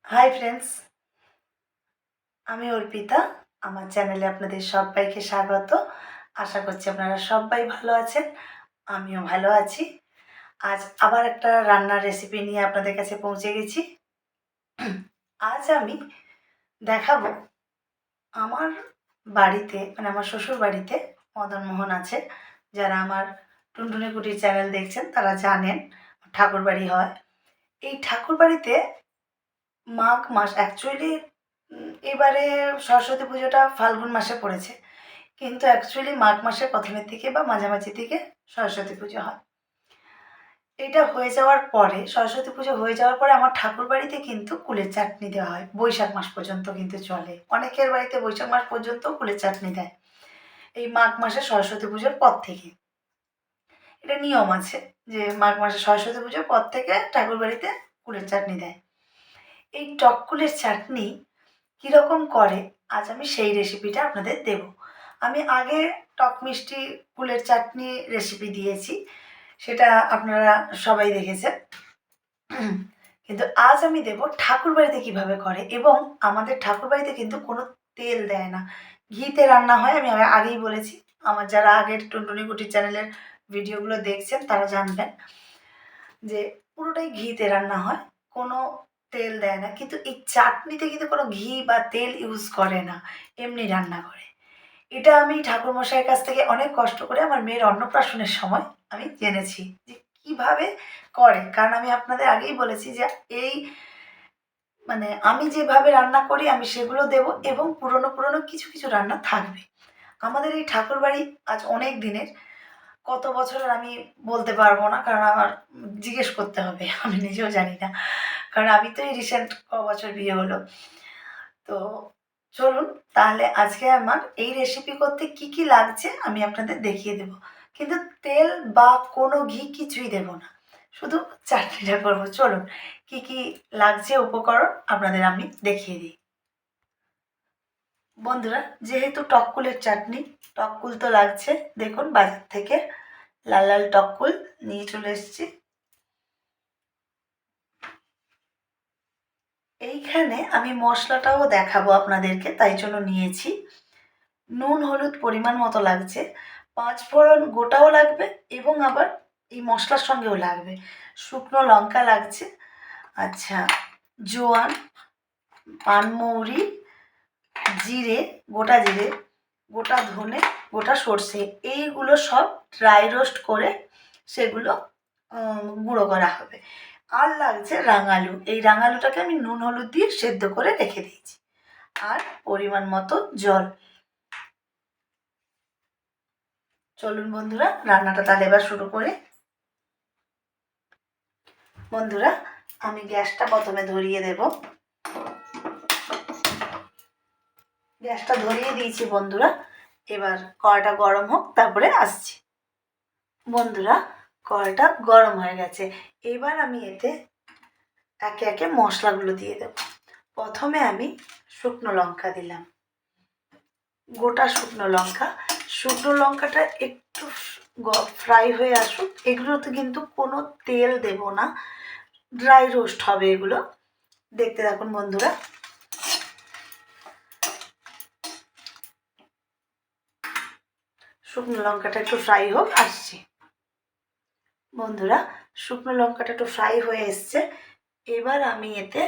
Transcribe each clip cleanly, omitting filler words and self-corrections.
Hi friends, আমি অর্পিতা। আমার চ্যানেলে আপনাদের সবাইকে স্বাগত। আশা করছি আপনারা সবাই ভালো আছেন, আমিও ভালো আছি। আজ আবার একটা রান্নার রেসিপি নিয়ে আপনাদের কাছে পৌঁছে গেছি। আজ আমি দেখাবো আমার বাড়িতে, মানে আমার শ্বশুর বাড়িতে মদনমোহন আছে। যারা আমার টুনটুনি কুটির চ্যানেল দেখছেন তারা জানেন ঠাকুরবাড়ি হয়। এই ঠাকুরবাড়িতে মাঘ মাস অ্যাকচুয়ালি এবারে সরস্বতী পুজোটা ফাল্গুন মাসে পড়েছে, কিন্তু অ্যাকচুয়ালি মাঘ মাসের প্রথমের দিকে বা মাঝামাঝি দিকে সরস্বতী পুজো হয়। এটা হয়ে যাওয়ার পরে, সরস্বতী পুজো হয়ে যাওয়ার পরে আমার ঠাকুর বাড়িতে কিন্তু কুলের চাটনি দেওয়া হয়। বৈশাখ মাস পর্যন্ত কিন্তু চলে, অনেকের বাড়িতে বৈশাখ মাস পর্যন্ত কুলের চাটনি দেয়। এই মাঘ মাসে সরস্বতী পুজোর পর থেকে এটা নিয়ম আছে যে মাঘ মাসে সরস্বতী পুজোর পর থেকে ঠাকুর বাড়িতে কুলের চাটনি দেয়। এই টক কুলের চাটনি কীরকম করে আজ আমি সেই রেসিপিটা আপনাদের দেব। আমি আগে টক মিষ্টি কুলের চাটনি রেসিপি দিয়েছি, সেটা আপনারা সবাই দেখেছেন। কিন্তু আজ আমি দেব ঠাকুরবাড়িতে কীভাবে করে, এবং আমাদের ঠাকুরবাড়িতে কিন্তু কোনো তেল দেয় না, ঘিতে রান্না হয়। আমি আগেই বলেছি, আমার যারা আগের টুনটুনি কুটির চ্যানেলের ভিডিওগুলো দেখছেন তারা জানবেন যে পুরোটাই ঘিতে রান্না হয়, কোনো তেল দেয় না। কিন্তু এই চাটনিতে কিন্তু কোনো ঘি বা তেল ইউজ করে না, এমনি রান্না করে। এটা আমি ঠাকুরমশাইয়ের কাছ থেকে অনেক কষ্ট করে আমার মেয়ের অন্নপ্রাশনের সময় আমি জেনেছি যে কীভাবে করে। কারণ আমি আপনাদের আগেই বলেছি যে এই মানে আমি যেভাবে রান্না করি আমি সেগুলো দেব, এবং পুরনো পুরনো কিছু কিছু রান্না থাকবে। আমাদের এই ঠাকুরবাড়ি আজ অনেক দিনের, কত বছরের আমি বলতে পারবো না, কারণ আমার জিজ্ঞেস করতে হবে, আমি নিজেও জানি না। কারণ আমি তো এই রিসেন্ট বছর বিয়ে হলো। তো চলুন তাহলে আজকে আমার এই রেসিপি করতে কি কি লাগছে আমি আপনাদের দেখিয়ে দেব। কিন্তু তেল বা কোনো ঘি কিছুই দেব না, শুধু চাটনিটা করবো। চলুন কি কি লাগছে উপকরণ আপনাদের আমি দেখিয়ে দিই। বন্ধুরা, যেহেতু টককুলের চাটনি, টককুল তো লাগছে। দেখুন বাজার থেকে লাল লাল টককুল নিয়ে চলে এসেছি। এইখানে আমি মশলাটাও দেখাবো আপনাদেরকে, তাই জন্য নিয়েছি। নুন হলুদ পরিমাণ মতো লাগছে, 5 ফোড়ন গোটাও লাগবে এবং আবার এই মশলার সঙ্গেও লাগবে। শুকনো লঙ্কা লাগছে, আচ্ছা, জোয়ান, পানমৌরি, জিরে, গোটা জিরে, গোটা ধনে, গোটা সর্ষে, এইগুলো সব ড্রাই রোস্ট করে সেগুলো গুঁড়ো করা হবে। আর লাগছে রাঙালু, এই রাঙালুটাকে আমি নুন হলুদ দিয়ে সেদ্ধ করে রেখে দিয়েছি। আর পরিমাণ মতো জল। চলুন বন্ধুরা রান্নাটা তাহলে এবার শুরু করে। বন্ধুরা, আমি গ্যাসটা প্রথমে ধরিয়ে দেব। গ্যাসটা ধরিয়ে দিয়েছি বন্ধুরা, এবার কড়াটা গরম হোক, তারপরে আসছি। বন্ধুরা, কড়াটা গরম হয়ে গেছে, এবার আমি এতে একে একে মশলাগুলো দিয়ে দেব। প্রথমে আমি শুকনো লঙ্কা দিলাম, গোটা শুকনো লঙ্কা। শুকনো লঙ্কাটা একটু ফ্রাই হয়ে আসুক। এগুলোতে কিন্তু কোনো তেল দেব না, ড্রাই রোস্ট হবে এগুলো। দেখতে থাকুন বন্ধুরা। শুকনো লঙ্কাটা একটু ফ্রাই হোক, আসছি। বন্ধুরা, শুকনো লঙ্কাটা একটু ফ্রাই হয়ে এসছে, এবার আমি এতে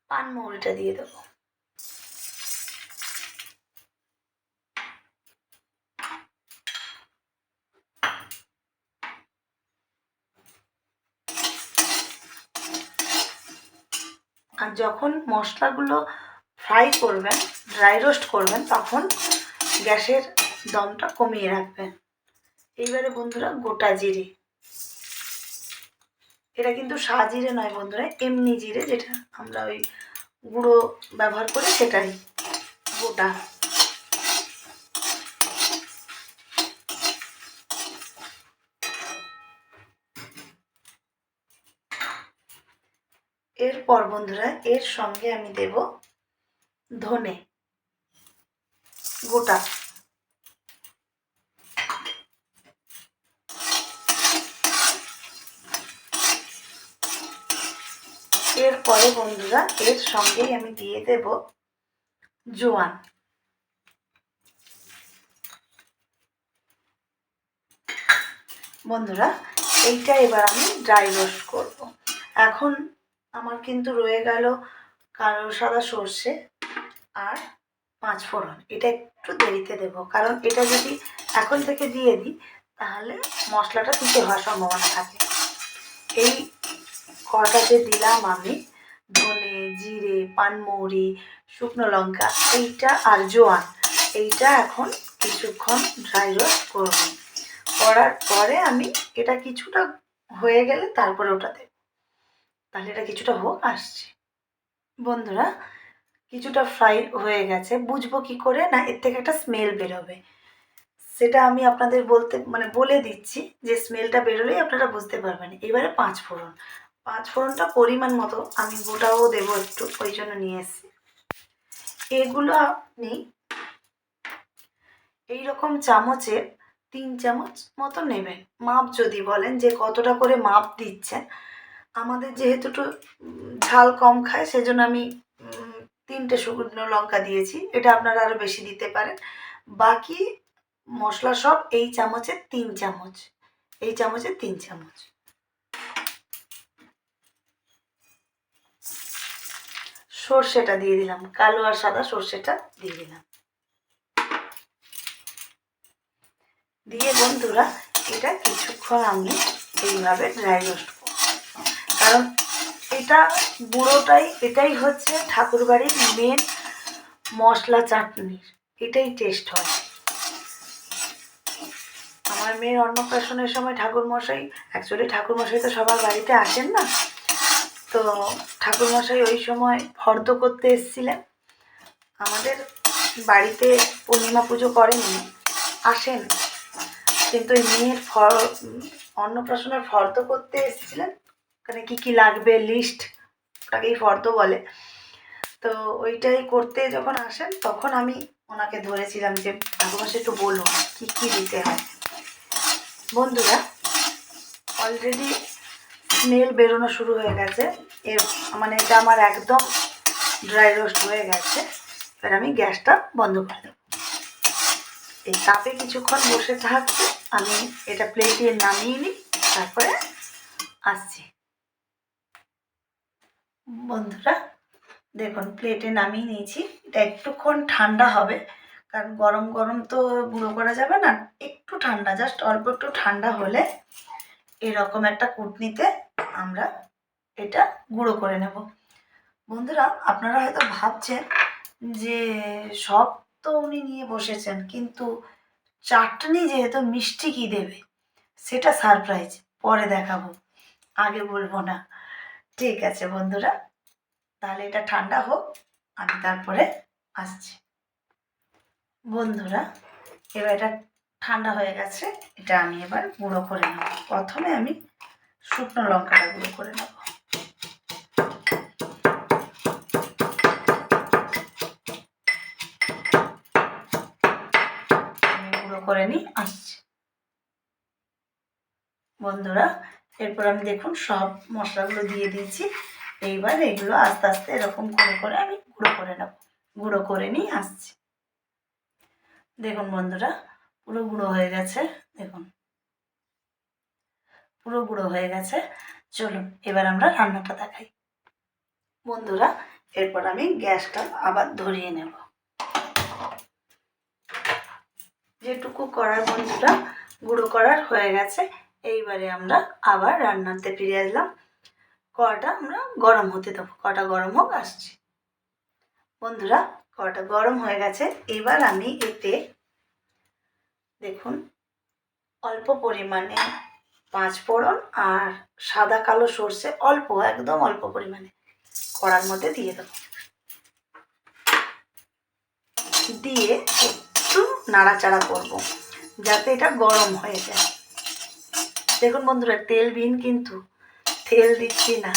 পানমৌরিটা দিয়ে দেবো। আর যখন মশলাগুলো ফ্রাই করবেন, ড্রাই রোস্ট করবেন, তখন গ্যাসের দমটা কমিয়ে রাখবেন। এইবারে বন্ধুরা গোটা জিরে, এটা কিন্তু সাজিরে নয় বন্ধুরা, এমনি জিরে, যেটা আমরা ওই গুঁড়ো ব্যবহার করি সেটাই, গোটা। এরপর বন্ধুরা এর সঙ্গে আমি দেব ধনে গোটা, এরপরে বন্ধুরা এর সঙ্গেই আমি দিয়ে দেব জোয়ান। বন্ধুরা এইটা এবার আমি ড্রাই রোস্ট করব। এখন আমার কিন্তু রয়ে গেল কালো সাদা সর্ষে আর 5 ফোড়ন। এটা একটু দেরিতে দেব, কারণ এটা যদি এখন থেকে দিয়ে দিই তাহলে মশলাটা দিতে হওয়ার সম্ভাবনা থাকে। এই কড়াতে দিলাম আমি ধনে, জিরে, পানমৌরি, শুকনো লঙ্কা এইটা আর জোয়ান। এইটা এখন কিছুক্ষণ ড্রাই রোস্ট করব। করার পরে আমি এটা কিছুটা হয়ে গেলে তারপরে ওটা দেব। তাহলে এটা কিছুটা হোক, আসছে। বন্ধুরা কিছুটা ফ্রাই হয়ে গেছে। বুঝবো কি করে? না, এর থেকে একটা স্মেল বেরোবে। সেটা আমি আপনাদের বলে দিচ্ছি, যে স্মেলটা বেরোলেই আপনারা বুঝতে পারবেন। এবারে 5 ফোড়ন। 5 ফোড়নটা পরিমাণ মতো, আমি গোটাও দেবো একটু, ওই জন্য নিয়ে এসেছি। এগুলো আপনি এইরকম চামচের 3 চামচ মতো নেবেন। মাপ যদি বলেন যে কতটা করে মাপ দিচ্ছেন, আমাদের যেহেতু একটু ঝাল কম খায় সেজন্য আমি 3টে শুকনো লঙ্কা দিয়েছি। এটা আপনারা আরও বেশি দিতে পারেন। বাকি মশলা সব এই চামচের 3 চামচ, এই চামচের 3 চামচ। সর্ষেটা দিয়ে দিলাম, কালো আর সাদা সর্ষেটা দিয়ে দিলাম। দিয়ে বন্ধুরা এটা কিছুক্ষণ আমি এইভাবে ড্রাই রোস্ট করব, কারণ এটা গুঁড়োটাই, এটাই হচ্ছে ঠাকুরবাড়ির মেন মশলা চাটনির, এটাই টেস্ট হয়। আমার মেয়ের অন্নপ্রাশনের সময় ঠাকুরমশাই তো সবার বাড়িতে আসেন না, তো ঠাকুরমশাই ওই সময় ফর্দ করতে এসেছিলেন আমাদের বাড়িতে। পূর্ণিমা পুজো করেননি, আসেন, কিন্তু ওই মেয়ের অন্নপ্রাশনের ফর্দ করতে এসেছিলেন। ওখানে কী কী লাগবে লিস্ট, ওটাকেই ফর্দ বলে। তো ওইটাই করতে যখন আসেন তখন আমি ওনাকে ধরেছিলাম যে ঠাকুরমশাই একটু বলুন কী কী দিতে হয়। বন্ধুরা অলরেডি স্মেল বেরোনো শুরু হয়ে গেছে, এটা আমার একদম ড্রাই রোস্ট হয়ে গেছে। এবার আমি গ্যাসটা বন্ধ করে দেবো। এই তাপে কিছুক্ষণ বসে থাকতে আমি এটা প্লেটে নামিয়ে নিই, তারপরে আসছি। বন্ধুরা দেখুন প্লেটে নামিয়ে নিয়েছি। এটা একটুক্ষণ ঠান্ডা হবে, কারণ গরম গরম তো গুঁড়ো করা যাবে না। একটু ঠান্ডা, জাস্ট অল্প একটু ঠান্ডা হলে এরকম একটা কুটনিতে আমরা এটা গুঁড়ো করে নেব। বন্ধুরা আপনারা হয়তো ভাবছেন যে সব তো উনি নিয়ে বসেছেন, কিন্তু চাটনি যেহেতু মিষ্টি কী দেবে সেটা সারপ্রাইজ, পরে দেখাবো, আগে বলবো না। ঠিক আছে বন্ধুরা, তাহলে এটা ঠান্ডা হোক, আমি তারপরে আসছি। বন্ধুরা এবার এটা ঠান্ডা হয়ে গেছে, এটা আমি এবার গুঁড়ো করে নেব। প্রথমে আমি শুকনো লঙ্কাটা গুঁড়ো করে নেব। আমি গুঁড়ো করে নিই, আসছি। বন্ধুরা এরপর আমি দেখুন সব মশলাগুলো দিয়ে দিয়েছি। এইবার এগুলো আস্তে আস্তে এরকম করে করে আমি গুঁড়ো করে নেব। গুঁড়ো করে নিই, আসছি। দেখুন বন্ধুরা পুরো গুঁড়ো হয়ে গেছে, দেখুন পুরো গুঁড়ো হয়ে গেছে। চলুন এবার আমরা রান্নাটা দেখাই। বন্ধুরা এরপর আমি গ্যাসটা আবার ধরিয়ে নেব। যেটুকু করার বন্ধুরা গুঁড়ো করার হয়ে গেছে। এইবারে আমরা আবার রান্নাতে ফিরে আসলাম। কড়াটা আমরা গরম হতে দেবো, কড়াটা গরম হোক, আসছি। বন্ধুরা কড়াটা গরম হয়ে গেছে। এবার আমি এতে দেখুন অল্প পরিমাণে 5 ফোড়ন আর সাদা কালো সর্ষে অল্প, একদম অল্প পরিমাণে কড়ার মধ্যে দিয়ে দেবো। দিয়ে একটু নাড়াচাড়া করব যাতে এটা গরম হয়ে যায়। দেখুন বন্ধুরা তেলবিহীন, কিন্তু তেল দিচ্ছি না,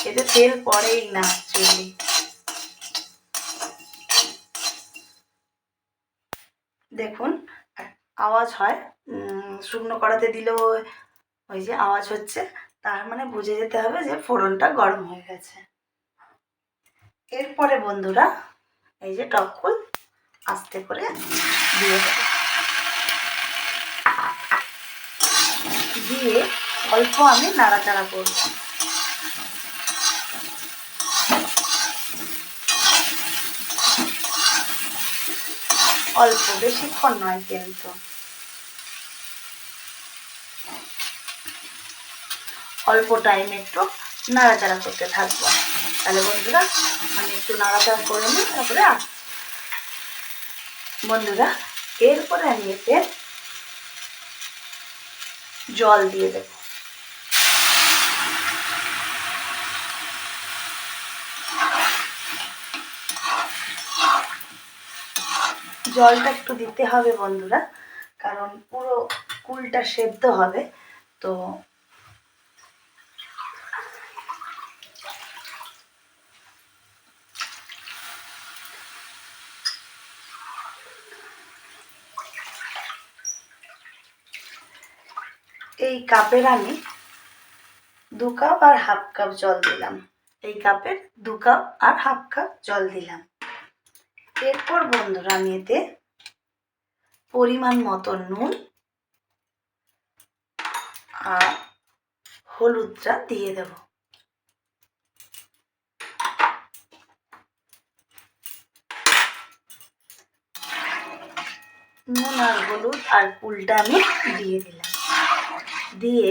এতে তেল পড়েই না অ্যাকচুয়ালি। দেখুন আওয়াজ হয়, শুকনো কড়াতে দিলেও ওই যে আওয়াজ হচ্ছে, তার মানে বুঝে যেতে হবে যে ফোড়নটা গরম হয়ে গেছে। এরপরে বন্ধুরা এই যে টক ফুল আস্তে করে দিয়ে দেবো, দিয়ে অল্প আমি নাড়াচাড়া করব। অল্প, বেশিক্ষণ নয় কিন্তু, অল্প টাইম একটু নাড়াচাড়া করতে থাকবো। তাহলে বন্ধুরা আমি একটু নাড়াচাড়া করে নিই, তারপরে বন্ধুরা এরপরে আমি এতে জল দিয়ে দেব। জলটা একটু দিতে হবে বন্ধুরা, কারণ পুরো কুলটা সেদ্ধ হবে। তো এই কাপের আমি 2 কাপ আর হাফ কাপ জল দিলাম। এই কাপের 2 কাপ আর হাফ কাপ জল দিলাম। এরপর বন্ধুরা আমি এতে পরিমাণ মতো নুন আর হলুদটা দিয়ে দেব। নুন আর হলুদ আর কুলটা আমি দিয়ে দিলাম, দিয়ে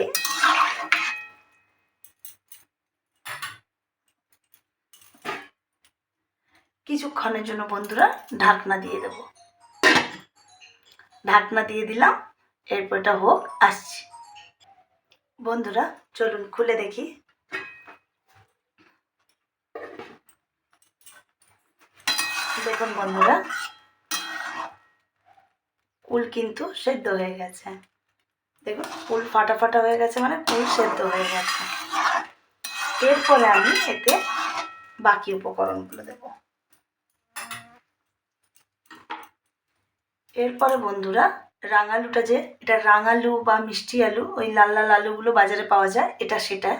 কিছুক্ষণের জন্য বন্ধুরা ঢাকনা দিয়ে দেব। ঢাকনা দিয়ে দিলাম, এরপর এটা হোক, আসছি। বন্ধুরা চলুন খুলে দেখি। দেখুন বন্ধুরা কুল কিন্তু সেদ্ধ হয়ে গেছে। দেখুন কুল ফাটা ফাটা হয়ে গেছে, মানে কুল সেদ্ধ হয়ে গেছে। এরপরে আমি এতে বাকি উপকরণগুলো দেব। এরপরে বন্ধুরা রাঙালুটা, যে এটা রাঙালু বা মিষ্টি আলু, ওই লাল লাল আলুগুলো বাজারে পাওয়া যায়, এটা সেটা,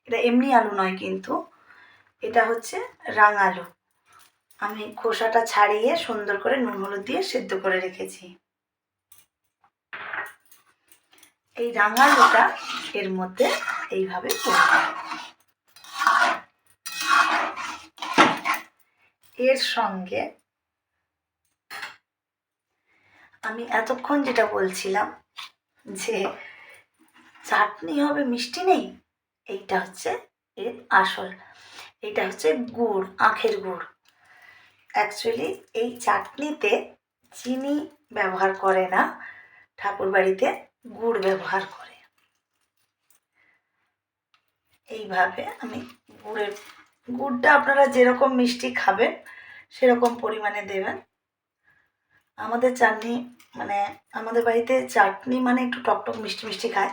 এটা এমনি আলু নয় কিন্তু, এটা হচ্ছে রাঙালু। আমি খোসাটা ছাড়িয়ে সুন্দর করে নুন হলুদ দিয়ে সেদ্ধ করে রেখেছি। এই রাঙালুটা এর মধ্যে এইভাবে পড়বে। এর সঙ্গে আমি এতক্ষণ যেটা বলছিলাম যে চাটনি হবে মিষ্টি নেই, এইটা হচ্ছে এর আসল। এইটা হচ্ছে গুড়, আখের গুড়। অ্যাকচুয়ালি এই চাটনিতে চিনি ব্যবহার করে না, ঠাকুরবাড়িতে গুড় ব্যবহার করে। এইভাবে আমি গুড়টা আপনারা যেরকম মিষ্টি খাবেন সেরকম পরিমাণে দেবেন। আমাদের চাটনি মানে আমাদের বাড়িতে চাটনি মানে একটু টকটক মিষ্টি মিষ্টি খায়,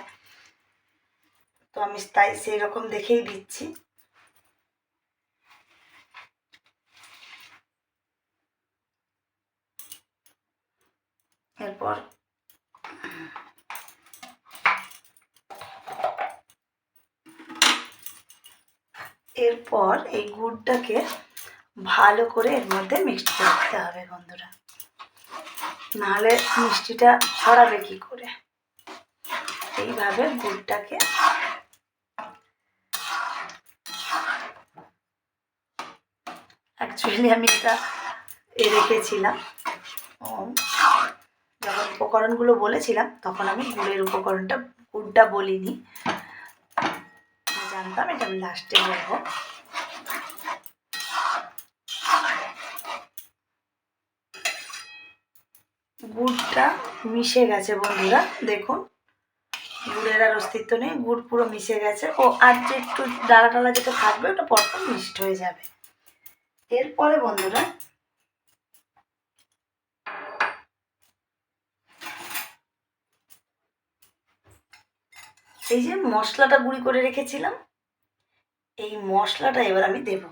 তো আমি তাই সেই রকম দেখেই দিচ্ছি। এরপর এই গুড়টাকে ভালো করে এর মধ্যে মিক্সড করতে হবে বন্ধুরা, নাহলে মিষ্টিটা ছড়াবে কি করে। এইভাবে গুড়টাকে অ্যাকচুয়ালি আমি এটা রেখেছিলাম, যখন উপকরণগুলো বলেছিলাম তখন আমি গুড়টা বলিনি, জানতাম এটা আমি লাস্টে বলবো। গুড়টা মিশে গেছে বন্ধুরা, দেখুন গুড়ের আর অস্তিত্ব নেই, গুড় পুরো মিশে গেছে। ও আর যে একটু ডালা ডালা যেটা থাকবে ওটা পরপর মিক্সড হয়ে যাবে। এরপরে বন্ধুরা এই যে মশলাটা গুঁড়ি করে রেখেছিলাম, এই মশলাটা এবার আমি দেব।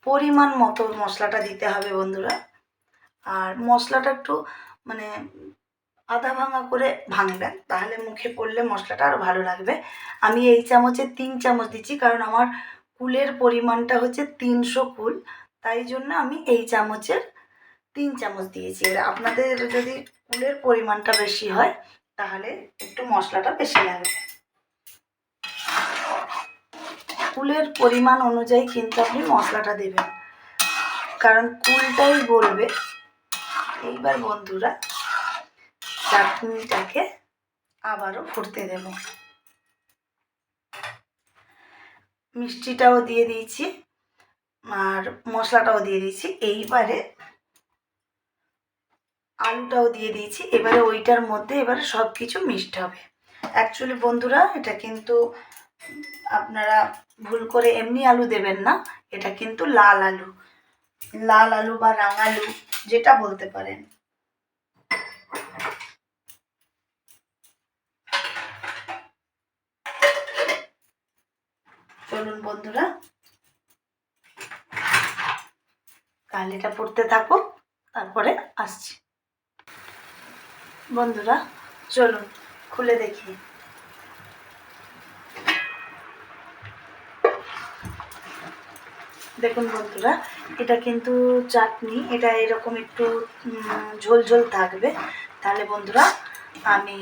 পরিমাণ মতো মশলাটা দিতে হবে বন্ধুরা, আর মশলাটা একটু মানে আধা ভাঙা করে ভাঙবেন, তাহলে মুখে পড়লে মশলাটা আরও ভালো লাগবে। আমি এই চামচে 3 চামচ দিচ্ছি, কারণ আমার কুলের পরিমাণটা হচ্ছে 300 কুল, তাই জন্য আমি এই চামচের 3 চামচ দিয়েছি। এবার আপনাদের যদি কুলের পরিমাণটা বেশি হয় তাহলে একটু মশলাটা বেশি লাগবে। কুলের পরিমাণ অনুযায়ী কিন্তু আপনি মশলাটা দেবেন, কারণ কুলটাই বলবে। এইবার বন্ধুরা চাটনিটাকে আবারও ফুটতে দেব। মিষ্টিটাও দিয়ে দিয়েছি আর মশলাটাও দিয়ে দিয়েছি। এইবারে আলুটাও দিয়ে দিয়েছি। এবারে ওইটার মধ্যে এবারে সব কিছু মিক্সড হবে। অ্যাকচুয়ালি বন্ধুরা এটা কিন্তু আপনারা ভুল করে এমনি আলু দেবেন না, এটা কিন্তু লাল আলু বা রাঙালু যেটা বলতে পারেন। চলুন বন্ধুরা তাহলে এটা পড়তে থাকুক, তারপরে আসছি। বন্ধুরা চলুন খুলে দেখি। দেখুন বন্ধুরা, এটা কিন্তু চাটনি, এটা এরকম একটু ঝোল ঝোল থাকবে। তাহলে বন্ধুরা আমি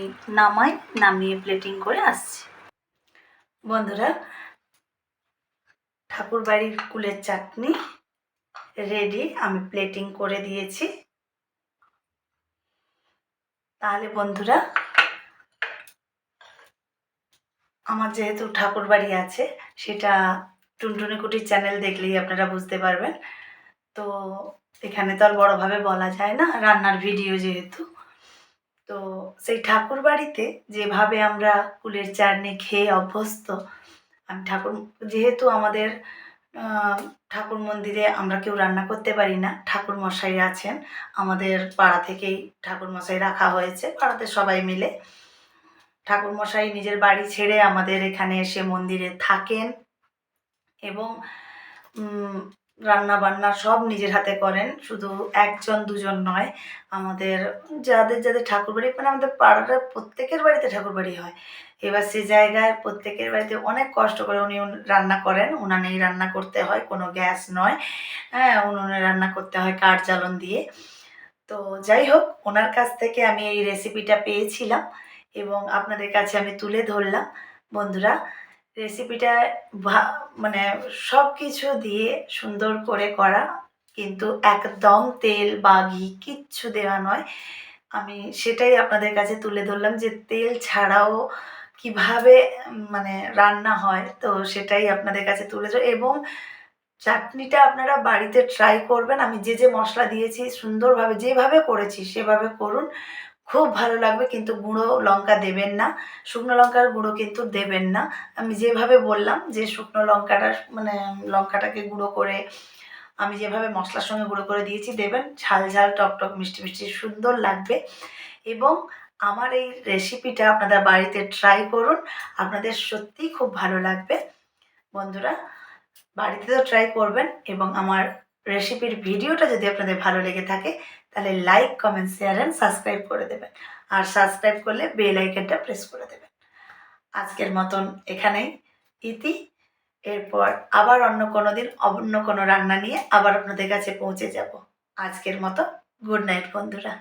নামিয়ে প্লেটিং করে আসছি। বন্ধুরা ঠাকুরবাড়ির কুলের চাটনি রেডি, আমি প্লেটিং করে দিয়েছি। তাহলে বন্ধুরা আমার যেহেতু ঠাকুরবাড়ি আছে, সেটা টুনটুনি কুটির চ্যানেল দেখলেই আপনারা বুঝতে পারবেন। তো এখানে তো আর বড়োভাবে বলা যায় না, রান্নার ভিডিও যেহেতু। তো সেই ঠাকুরবাড়িতে যেভাবে আমরা কুলের চাটনি খেয়ে অভ্যস্ত, আমি যেহেতু আমাদের ঠাকুর মন্দিরে আমরা কেউ রান্না করতে পারি না, ঠাকুর মশাই আছেন, আমাদের পাড়া থেকেই ঠাকুর মশাই রাখা হয়েছে, পাড়াতে সবাই মিলে ঠাকুর মশাই নিজের বাড়ি ছেড়ে আমাদের এখানে এসে মন্দিরে থাকেন এবং রান্না বান্না সব নিজের হাতে করেন। শুধু একজন দুজন নয়, আমাদের যাদের ঠাকুরবাড়ি, মানে আমাদের পাড়াটা প্রত্যেকের বাড়িতে ঠাকুরবাড়ি হয়। এবার সে জায়গায় প্রত্যেকের বাড়িতে অনেক কষ্ট করে উনি রান্না করেন, উনানেই রান্না করতে হয়, কোনো গ্যাস নয়, হ্যাঁ উনুনে রান্না করতে হয় কাঠ জ্বালন দিয়ে। তো যাই হোক, ওনার কাছ থেকে আমি এই রেসিপিটা পেয়েছিলাম এবং আপনাদের কাছে আমি তুলে ধরলাম। বন্ধুরা রেসিপিটা মানে সব কিছু দিয়ে সুন্দর করে করা, কিন্তু একদম তেল বা ঘি কিচ্ছু দেওয়া নয়। আমি সেটাই আপনাদের কাছে তুলে ধরলাম যে তেল ছাড়াও কিভাবে মানে রান্না হয়, তো সেটাই আপনাদের কাছে তুলে ধর। এবং চাটনিটা আপনারা বাড়িতে ট্রাই করবেন। আমি যে মশলা দিয়েছি সুন্দরভাবে যেভাবে করেছি সেভাবে করুন, খুব ভালো লাগবে। কিন্তু গুঁড়ো লঙ্কা দেবেন না, শুকনো লঙ্কার গুঁড়ো কিন্তু দেবেন না। আমি যেভাবে বললাম যে শুকনো লঙ্কাটা মানে লঙ্কাটাকে গুঁড়ো করে আমি যেভাবে মশলার সঙ্গে গুঁড়ো করে দিয়েছি দেবেন, ঝাল ঝাল টক মিষ্টি মিষ্টি সুন্দর লাগবে। এবং আমার এই রেসিপিটা আপনারা বাড়িতে ট্রাই করুন, আপনাদের সত্যিই খুব ভালো লাগবে। বন্ধুরা বাড়িতে তো ট্রাই করবেন এবং আমার রেসিপির ভিডিওটা যদি আপনাদের ভালো লেগে থাকে তাহলে like comment share and subscribe করে দেবেন, আর সাবস্ক্রাইব করলে বেল আইকনটা প্রেস করে দেবেন। আজকের মতন এখানেই ইতি। এরপর আবার অন্য কোনো দিন অন্য কোনো রান্না নিয়ে আবার আপনাদের কাছে পৌঁছে যাব। আজকের মতো গুড নাইট বন্ধুরা।